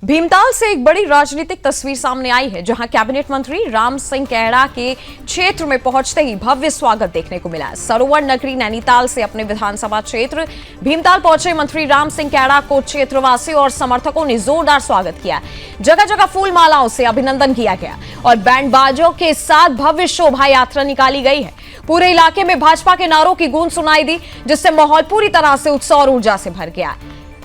भीमताल से एक बड़ी राजनीतिक तस्वीर सामने आई है, जहां कैबिनेट मंत्री राम सिंह कैड़ा के क्षेत्र में पहुंचते ही भव्य स्वागत देखने को मिला। सरोवर नगरी नैनीताल से अपने विधानसभा क्षेत्र भीमताल पहुंचे मंत्री राम सिंह कैड़ा को क्षेत्रवासियों और समर्थकों ने जोरदार स्वागत किया। जगह जगह फूल मालाओं से अभिनंदन किया गया और बैंड बाजों के साथ भव्य शोभा यात्रा निकाली गई है। पूरे इलाके में भाजपा के नारों की गूंज सुनाई दी, जिससे माहौल पूरी तरह से उत्साह और ऊर्जा से भर गया।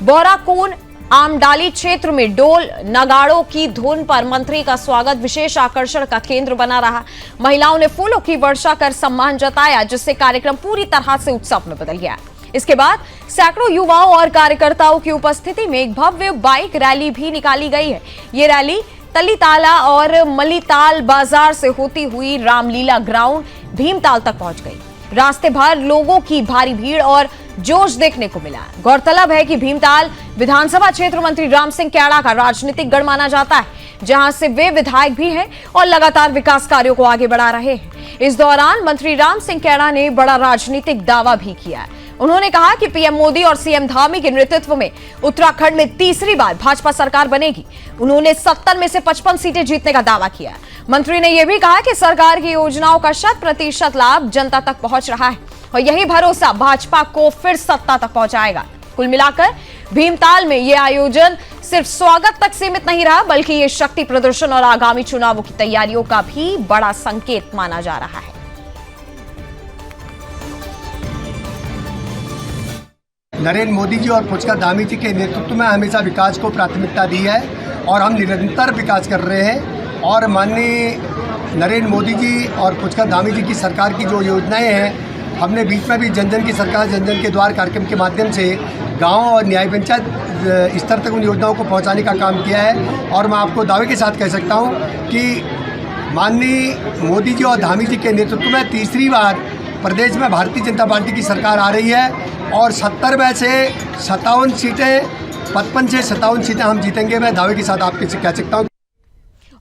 बोराकून आमडाली क्षेत्र में डोल नगाड़ों की धुन पर मंत्री का स्वागत विशेष आकर्षण का केंद्र बना रहा। महिलाओं ने फूलों की वर्षा कर सम्मान जताया, जिससे कार्यक्रम पूरी तरह से उत्सव में बदल गया। इसके बाद सैकड़ों युवाओं और कार्यकर्ताओं की उपस्थिति में एक भव्य बाइक रैली भी निकाली गई है। ये रैली तलीताला और मलीताल बाजार से होती हुई रामलीला ग्राउंड भीमताल तक पहुंच गई। रास्ते भर लोगों की भारी भीड़ और जोश देखने को मिला। गौरतलब है कि भीमताल विधानसभा क्षेत्र मंत्री राम सिंह कैड़ा का राजनीतिक गढ़ माना जाता है, जहां से वे विधायक भी हैं और लगातार विकास कार्यों को आगे बढ़ा रहे हैं। इस दौरान मंत्री राम सिंह कैड़ा ने बड़ा राजनीतिक दावा भी किया। उन्होंने कहा कि पीएम मोदी और सीएम धामी के नेतृत्व में उत्तराखंड में तीसरी बार भाजपा सरकार बनेगी। उन्होंने 70 में से 55 सीटें जीतने का दावा किया। मंत्री ने यह भी कहा कि सरकार की योजनाओं का 100% लाभ जनता तक पहुंच रहा है और यही भरोसा भाजपा को फिर सत्ता तक पहुंचाएगा। कुल मिलाकर भीमताल में यह आयोजन सिर्फ स्वागत तक सीमित नहीं रहा, बल्कि यह शक्ति प्रदर्शन और आगामी चुनावों की तैयारियों का भी बड़ा संकेत माना जा रहा है। नरेंद्र मोदी जी और पुचका धामी जी के नेतृत्व में हमेशा विकास को प्राथमिकता दी है और हम निरंतर विकास कर रहे हैं। और माननीय नरेंद्र मोदी जी और पुचका धामी जी की सरकार की जो योजनाएं हैं, हमने बीच में भी जन जन की सरकार जन जन के द्वार कार्यक्रम के माध्यम से गांव और न्याय पंचायत स्तर तक उन योजनाओं को पहुंचाने का काम किया है। और मैं आपको दावे के साथ कह सकता हूं कि माननीय मोदी जी और धामी जी के नेतृत्व में तीसरी बार प्रदेश में भारतीय जनता पार्टी की सरकार आ रही है और 70 में से 57 सीटें 55 से 57 सीटें हम जीतेंगे। मैं दावे के साथ आपके से कह सकता हूँ।